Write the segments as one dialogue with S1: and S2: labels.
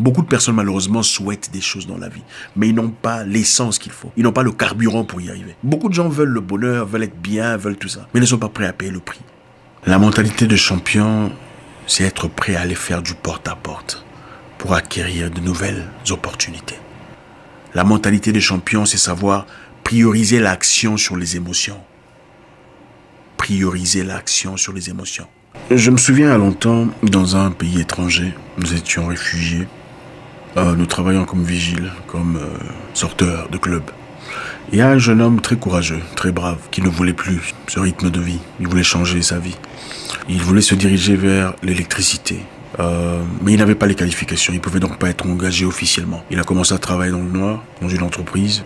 S1: Beaucoup de personnes malheureusement souhaitent des choses dans la vie, mais ils n'ont pas l'essence qu'il faut. Ils n'ont pas le carburant pour y arriver. Beaucoup de gens veulent le bonheur, veulent être bien, veulent tout ça, mais ne sont pas prêts à payer le prix. La mentalité de champion, c'est être prêt à aller faire du porte-à-porte pour acquérir de nouvelles opportunités. La mentalité de champion, c'est savoir prioriser l'action sur les émotions. Prioriser l'action sur les émotions. Je me souviens à longtemps, dans un pays étranger, nous étions réfugiés. Nous travaillions comme vigiles, comme sorteurs de club. Il y a un jeune homme très courageux, très brave, qui ne voulait plus ce rythme de vie. Il voulait changer sa vie. Il voulait se diriger vers l'électricité. Mais il n'avait pas les qualifications, il ne pouvait donc pas être engagé officiellement. Il a commencé à travailler dans le noir, dans une entreprise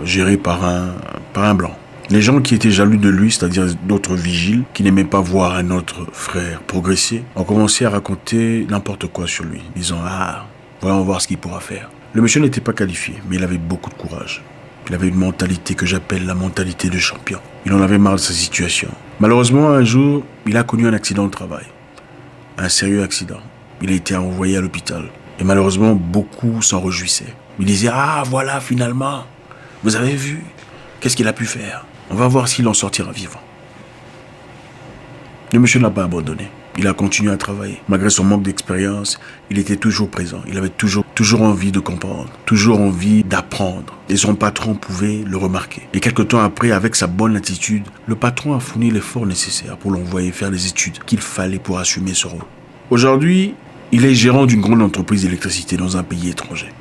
S1: gérée par un blanc. Les gens qui étaient jaloux de lui, c'est-à-dire d'autres vigiles, qui n'aimaient pas voir un autre frère progresser, ont commencé à raconter n'importe quoi sur lui, disant « Ah, voyons voir ce qu'il pourra faire ». Le monsieur n'était pas qualifié, mais il avait beaucoup de courage. Il avait une mentalité que j'appelle la mentalité de champion. Il en avait marre de sa situation. Malheureusement, un jour, il a connu un accident de travail. Un sérieux accident. Il a été envoyé à l'hôpital. Et malheureusement, beaucoup s'en réjouissaient. Ils disaient « Ah, voilà, finalement, vous avez vu, qu'est-ce qu'il a pu faire ? On va voir s'il en sortira vivant. » Le monsieur n'a pas abandonné. Il a continué à travailler. Malgré son manque d'expérience, il était toujours présent. Il avait toujours envie de comprendre, toujours envie d'apprendre. Et son patron pouvait le remarquer. Et quelque temps après, avec sa bonne attitude, le patron a fourni l'effort nécessaire pour l'envoyer faire les études qu'il fallait pour assumer ce rôle. Aujourd'hui, il est gérant d'une grande entreprise d'électricité dans un pays étranger.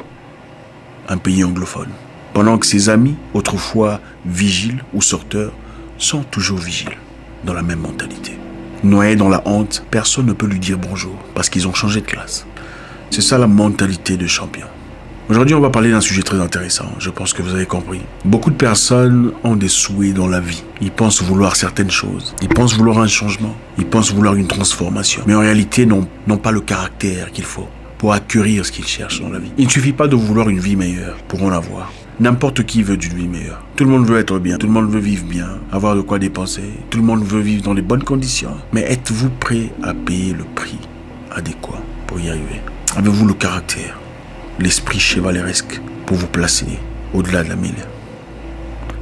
S1: Un pays anglophone. Pendant que ses amis, autrefois vigiles ou sorteurs, sont toujours vigiles, dans la même mentalité. Noyé dans la honte, personne ne peut lui dire bonjour, parce qu'ils ont changé de classe. C'est ça la mentalité de champion. Aujourd'hui, on va parler d'un sujet très intéressant, je pense que vous avez compris. Beaucoup de personnes ont des souhaits dans la vie. Ils pensent vouloir certaines choses. Ils pensent vouloir un changement. Ils pensent vouloir une transformation. Mais en réalité, n'ont pas le caractère qu'il faut pour acquérir ce qu'ils cherchent dans la vie. Il ne suffit pas de vouloir une vie meilleure pour en avoir. N'importe qui veut d'une vie meilleure. Tout le monde veut être bien, tout le monde veut vivre bien, avoir de quoi dépenser, tout le monde veut vivre dans les bonnes conditions. Mais êtes-vous prêt à payer le prix adéquat pour y arriver? Avez-vous le caractère, l'esprit chevaleresque pour vous placer au-delà de la mêlée?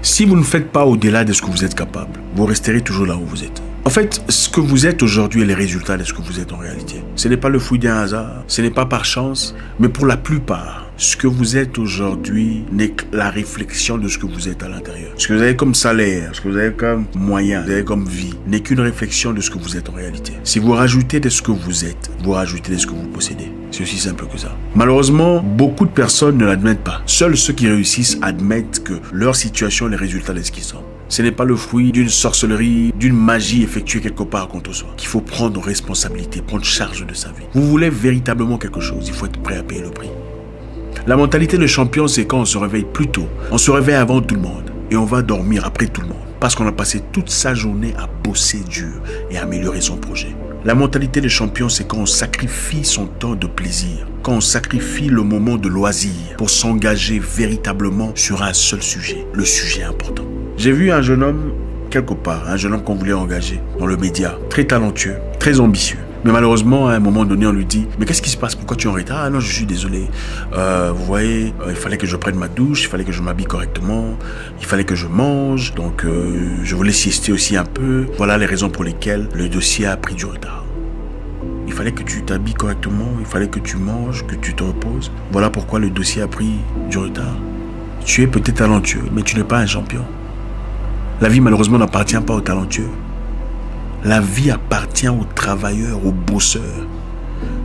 S1: Si vous ne faites pas au-delà de ce que vous êtes capable, vous resterez toujours là où vous êtes. En fait, ce que vous êtes aujourd'hui est le résultat de ce que vous êtes en réalité. Ce n'est pas le fruit d'un hasard, ce n'est pas par chance, mais pour la plupart, ce que vous êtes aujourd'hui n'est que la réflexion de ce que vous êtes à l'intérieur. Ce que vous avez comme salaire, ce que vous avez comme moyen, ce que vous avez comme vie, n'est qu'une réflexion de ce que vous êtes en réalité. Si vous rajoutez de ce que vous êtes, vous rajoutez de ce que vous possédez. C'est aussi simple que ça. Malheureusement, beaucoup de personnes ne l'admettent pas. Seuls ceux qui réussissent admettent que leur situation est le résultat de ce qu'ils sont. Ce n'est pas le fruit d'une sorcellerie, d'une magie effectuée quelque part contre soi. Qu'il faut prendre responsabilité, prendre charge de sa vie. Vous voulez véritablement quelque chose, il faut être prêt à payer le prix. La mentalité de champion, c'est quand on se réveille plus tôt. On se réveille avant tout le monde et on va dormir après tout le monde. Parce qu'on a passé toute sa journée à bosser dur et à améliorer son projet. La mentalité de champion, c'est quand on sacrifie son temps de plaisir. Quand on sacrifie le moment de loisir pour s'engager véritablement sur un seul sujet, le sujet important. J'ai vu un jeune homme, quelque part, un jeune homme qu'on voulait engager dans le média, très talentueux, très ambitieux. Mais malheureusement, à un moment donné, on lui dit « Mais qu'est-ce qui se passe? Pourquoi tu es en retard? » « Ah non, je suis désolé. Vous voyez, il fallait que je prenne ma douche, il fallait que je m'habille correctement, il fallait que je mange, donc je voulais siester aussi un peu. Voilà les raisons pour lesquelles le dossier a pris du retard. Il fallait que tu t'habilles correctement, il fallait que tu manges, que tu te reposes. Voilà pourquoi le dossier a pris du retard. Tu es peut-être talentueux, mais tu n'es pas un champion. La vie, malheureusement, n'appartient pas aux talentueux. La vie appartient aux travailleurs, aux bosseurs.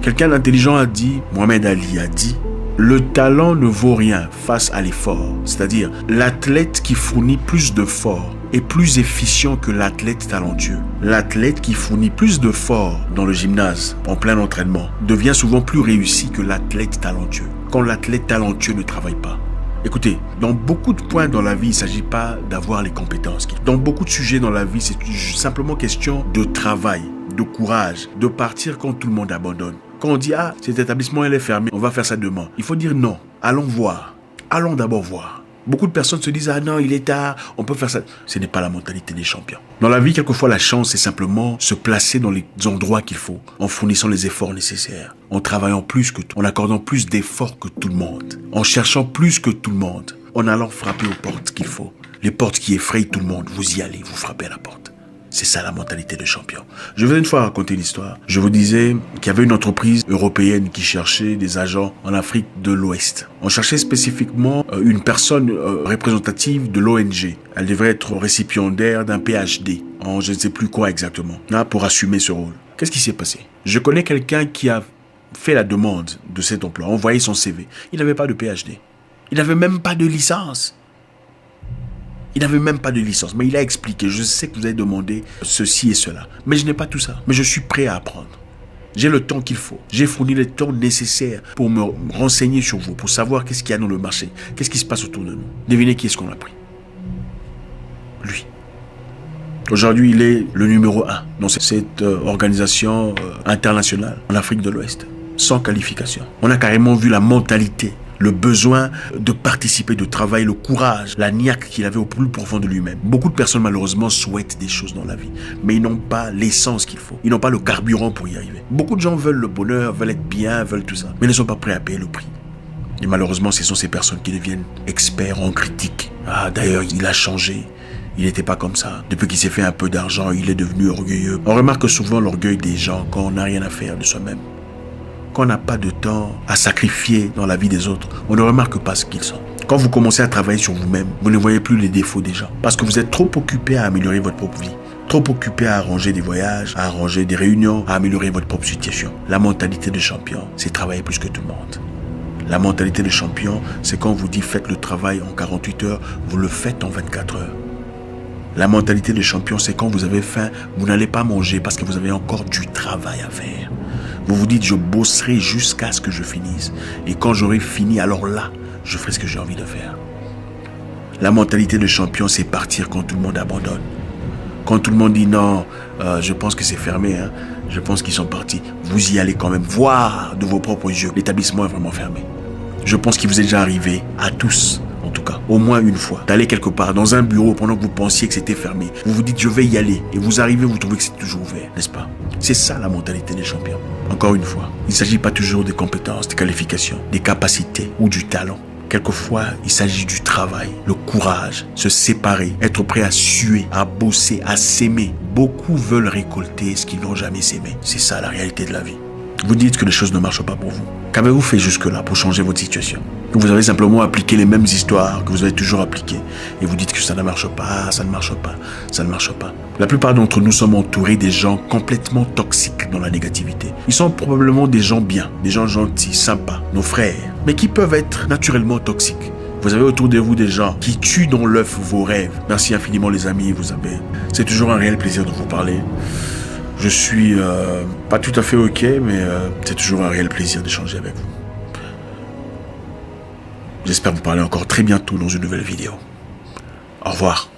S1: Quelqu'un d'intelligent a dit, Mohamed Ali a dit, le talent ne vaut rien face à l'effort. C'est-à-dire, l'athlète qui fournit plus d'efforts est plus efficient que l'athlète talentueux. L'athlète qui fournit plus d'efforts dans le gymnase, en plein entraînement, devient souvent plus réussi que l'athlète talentueux. Quand l'athlète talentueux ne travaille pas. Écoutez, dans beaucoup de points dans la vie, il ne s'agit pas d'avoir les compétences. Dans beaucoup de sujets dans la vie, c'est simplement question de travail, de courage, de partir quand tout le monde abandonne. Quand on dit « Ah, cet établissement, il est fermé, on va faire ça demain », il faut dire non. Allons voir. Allons d'abord voir. Beaucoup de personnes se disent « Ah non, il est tard, on peut faire ça. » Ce n'est pas la mentalité des champions. Dans la vie, quelquefois, la chance, c'est simplement se placer dans les endroits qu'il faut, en fournissant les efforts nécessaires, en travaillant plus que tout, en accordant plus d'efforts que tout le monde, en cherchant plus que tout le monde, en allant frapper aux portes qu'il faut. Les portes qui effrayent tout le monde, vous y allez, vous frappez à la porte. C'est ça la mentalité de champion. Je vais une fois raconter une histoire. Je vous disais qu'il y avait une entreprise européenne qui cherchait des agents en Afrique de l'Ouest. On cherchait spécifiquement une personne représentative de l'ONG. Elle devrait être récipiendaire d'un PhD en je ne sais plus quoi exactement, pour assumer ce rôle. Qu'est-ce qui s'est passé? Je connais quelqu'un qui a fait la demande de cet emploi, envoyé son CV. Il n'avait pas de PhD. Il n'avait même pas de licence. Il n'avait même pas de licence, mais il a expliqué. Je sais que vous avez demandé ceci et cela, mais je n'ai pas tout ça. Mais je suis prêt à apprendre. J'ai le temps qu'il faut. J'ai fourni le temps nécessaire pour me renseigner sur vous, pour savoir qu'est-ce qu'il y a dans le marché, qu'est-ce qui se passe autour de nous. Devinez qui est-ce qu'on a pris? Lui. Aujourd'hui, il est le numéro 1 dans cette organisation internationale en Afrique de l'Ouest, sans qualification. On a carrément vu la mentalité, le besoin de participer, de travailler, le courage, la niaque qu'il avait au plus profond de lui-même. Beaucoup de personnes malheureusement souhaitent des choses dans la vie, mais ils n'ont pas l'essence qu'il faut. Ils n'ont pas le carburant pour y arriver. Beaucoup de gens veulent le bonheur, veulent être bien, veulent tout ça, mais ne sont pas prêts à payer le prix. Et malheureusement, ce sont ces personnes qui deviennent experts en critique. Ah, d'ailleurs, il a changé. Il n'était pas comme ça. Depuis qu'il s'est fait un peu d'argent, il est devenu orgueilleux. On remarque souvent l'orgueil des gens quand on n'a rien à faire de soi-même. Quand on n'a pas de temps à sacrifier dans la vie des autres, on ne remarque pas ce qu'ils sont. Quand vous commencez à travailler sur vous-même, vous ne voyez plus les défauts des gens. Parce que vous êtes trop occupé à améliorer votre propre vie. Trop occupé à arranger des voyages, à arranger des réunions, à améliorer votre propre situation. La mentalité de champion, c'est travailler plus que tout le monde. La mentalité de champion, c'est quand on vous dit faites le travail en 48 heures, vous le faites en 24 heures. La mentalité de champion, c'est quand vous avez faim, vous n'allez pas manger parce que vous avez encore du travail à faire. Vous vous dites, je bosserai jusqu'à ce que je finisse. Et quand j'aurai fini, alors là, je ferai ce que j'ai envie de faire. La mentalité de champion, c'est partir quand tout le monde abandonne. Quand tout le monde dit non, je pense que c'est fermé, je pense qu'ils sont partis. Vous y allez quand même voir de vos propres yeux. L'établissement est vraiment fermé. Je pense qu'il vous est déjà arrivé, à tous, en tout cas, au moins une fois, d'aller quelque part dans un bureau pendant que vous pensiez que c'était fermé. Vous vous dites, je vais y aller. Et vous arrivez, vous trouvez que c'est toujours ouvert, n'est-ce pas? C'est ça la mentalité des champions. Encore une fois, il ne s'agit pas toujours des compétences, des qualifications, des capacités ou du talent. Quelquefois, il s'agit du travail, le courage, se séparer, être prêt à suer, à bosser, à s'aimer. Beaucoup veulent récolter ce qu'ils n'ont jamais s'aimé. C'est ça la réalité de la vie. Vous dites que les choses ne marchent pas pour vous. Qu'avez-vous fait jusque-là pour changer votre situation? Vous avez simplement appliqué les mêmes histoires que vous avez toujours appliquées. Et vous dites que ça ne marche pas, ça ne marche pas, ça ne marche pas. La plupart d'entre nous sommes entourés des gens complètement toxiques dans la négativité. Ils sont probablement des gens bien, des gens gentils, sympas, nos frères, mais qui peuvent être naturellement toxiques. Vous avez autour de vous des gens qui tuent dans l'œuf vos rêves. Merci infiniment les amis, vous avez. C'est toujours un réel plaisir de vous parler. Je suis pas tout à fait ok, mais c'est toujours un réel plaisir d'échanger avec vous. J'espère vous parler encore très bientôt dans une nouvelle vidéo. Au revoir.